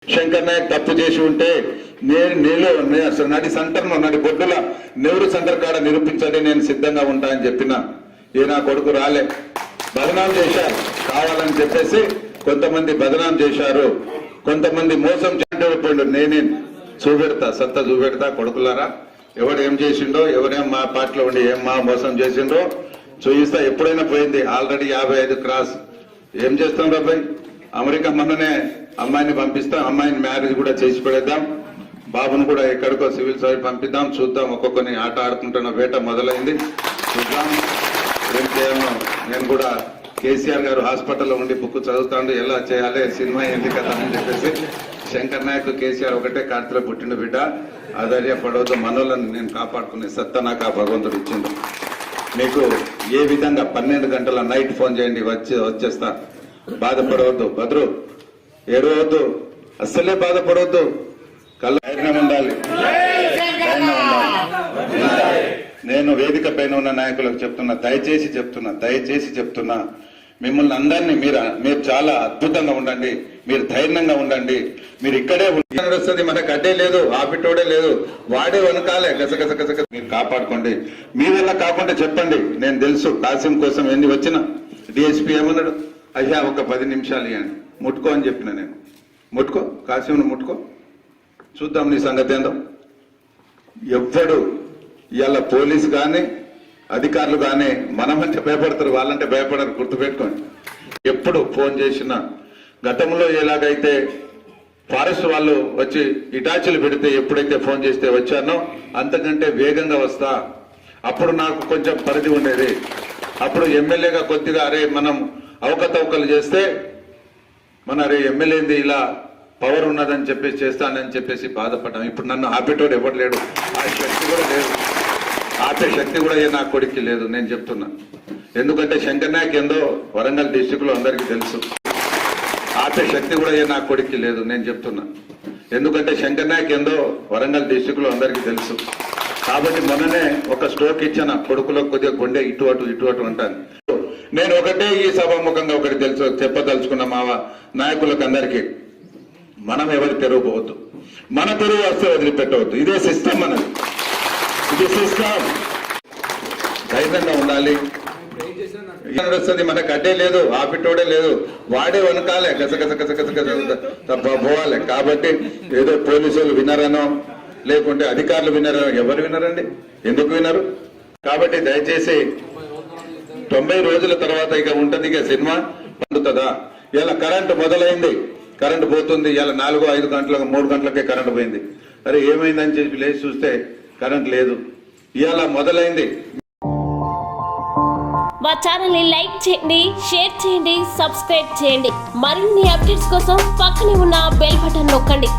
శంకర్ నాయక్ తప్పు చేసి ఉంటే నడి సెంటర్ను నడి బొడ్డుల నెహ్రూ సెంటర్ కాడ నిరూపించండి, నేను సిద్ధంగా ఉంటా అని చెప్పిన. ఏ నా కొడుకు రాలే, బదనాం చేశారు కావాలని చెప్పేసి. కొంతమంది బదనాం చేశారు, కొంతమంది మోసం చేయకపోయిండు. నేనే చూపెడతా, సత్తా చూపెడతా. కొడుకులారా, ఎవడు ఏం చేసిండో, ఎవరేం మా పార్టీలో ఉండి ఏం మా మోసం చేసిండో చూయిస్తా. ఎప్పుడైనా పోయింది, ఆల్రెడీ 55 క్రాస్. ఏం చేస్తాం రాబాయ్? అమెరికా మొన్ననే అమ్మాయిని పంపిస్తాం, అమ్మాయిని మ్యారేజ్ కూడా చేసి పెడేద్దాం. బాబును కూడా ఎక్కడికో సివిల్ సర్వీస్ పంపిద్దాం. చూద్దాం, ఒక్కొక్కరిని ఆట ఆడుకుంటున్న వేట మొదలైంది, చూద్దాం ఏం చేయాలో. నేను కూడా కేసీఆర్ గారు హాస్పిటల్లో ఉండి బుక్ చదువుతాడు, ఎలా చేయాలి సినిమా ఏంటి కదా అని చెప్పేసి. శంకర్ నాయక్ కేసీఆర్ ఒకటే కార్తీలో పుట్టిన బిడ్డ, ఆధార్యపడవద్దు, మనోళ్ళని నేను కాపాడుకునే సత్తా నాకు ఆ భగవంతుడు ఇచ్చిండు. మీకు ఏ విధంగా 12 గంటల నైట్ ఫోన్ చేయండి, వచ్చేస్తా. బాధపడవద్దు, బద్రు ఏడవద్దు, అస్సలే బాధపడవద్దు. కళ్ళ ధైర్యం ఉండాలి, ధైర్యం ఉండాలి. నేను వేదిక పైన ఉన్న నాయకులకు చెప్తున్నా, దయచేసి చెప్తున్నా, మిమ్మల్ని అందరినీ మీరు చాలా అద్భుతంగా ఉండండి, మీరు ధైర్యంగా ఉండండి. మీరు ఇక్కడే వస్తుంది, మనకు అడ్డే లేదు, ఆపిటోడే లేదు, వాడే వనకాలే గసగస. మీరు కాపాడుకోండి. మీ వల్ల కాకుండా చెప్పండి, నేను తెలుసు. కాసిం కోసం ఎన్ని వచ్చినా డిఎస్పీ ఏమన్నాడు, అయ్యా ఒక 10 నిమిషాలు ఇవ్వండి, ముట్టుకో అని చెప్పిన. నేను ముట్టుకో, కాసింను ముట్టుకో, చూద్దాం నీ సంగతి ఏందో. ఎవ్వడు ఇవాళ పోలీసు కానీ అధికారులు కానీ మనమంటే భయపడతారు, వాళ్ళంటే భయపడరు, గుర్తుపెట్టుకోండి. ఎప్పుడు ఫోన్ చేసినా, గతంలో ఎలాగైతే ఫారెస్ట్ వాళ్ళు వచ్చి ఇటాచీలు పెడితే ఎప్పుడైతే ఫోన్ చేస్తే వచ్చానో అంతకంటే వేగంగా వస్తా. అప్పుడు నాకు కొంచెం పరిధి ఉండేది. అప్పుడు ఎమ్మెల్యేగా కొద్దిగా అరే మనం అవకతవకలు చేస్తే అరే ఎమ్మెల్యేంది ఇలా పవర్ ఉన్నదని చెప్పేసి చేస్తానని చెప్పేసి బాధపడ్డాం. ఇప్పుడు నన్ను ఆపేటోడు ఎవరు లేడు, ఆ శక్తి కూడా లేదు, ఆపే శక్తి కూడా నా కొడుక్కి లేదు. నేను చెప్తున్నా, ఎందుకంటే శంకర్ నాయక్ ఏందో వరంగల్ డిస్టిక్ లో అందరికీ తెలుసు. ఆపే శక్తి కూడా నా కొడుక్కి లేదు. నేను చెప్తున్నా, ఎందుకంటే శంకర్ నాయక్ ఏందో వరంగల్ డిస్టిక్ లో అందరికీ తెలుసు. కాబట్టి మొన్ననే ఒక స్ట్రోక్ ఇచ్చాను, కొడుకులో కొద్దిగా గుండె ఇటు అటు అంటాను. నేను ఒకటే ఈ సభాముఖంగా ఒకటి చెప్పదలుచుకున్న మా నాయకులకు అందరికీ, మనం ఎవరి తెరువు పోవద్దు, మన తెరువు వస్తే వదిలిపెట్టవద్దు. ఇదే సిస్టమ్ మనది, ఇది సిస్టమ్. ధైర్యంగా ఉండాలి. వస్తుంది, మనకు అడ్డే లేదు, ఆపిటోడే లేదు, వాడే వనకాలే గసగస పోవాలి. కాబట్టి ఏదో పోలీసులు వినరనో లేకుంటే అధికారులు వినరనో, ఎవరు వినరండి, ఎందుకు వినరు? కాబట్టి దయచేసి 90 రోజుల తర్వాత ఇక ఉంటది, ఇక సినిమా పండుతుందా? ఇలా కరెంటు మొదలైంది, కరెంటు పోతుంది. ఇలా 4-5 గంటలకు 3 గంటలకే కరెంటు పోయింది. అరే ఏమైందని చెప్పి లేచి చూస్తే కరెంట్ లేదు. ఇలా మొదలైంది. మా ఛానల్ ని లైక్ చేయండి, షేర్ చేయండి, సబ్స్క్రైబ్ చేయండి. మరిన్ని అప్డేట్స్ కోసం పక్కనే ఉన్న బెల్ బటన్ నొక్కండి.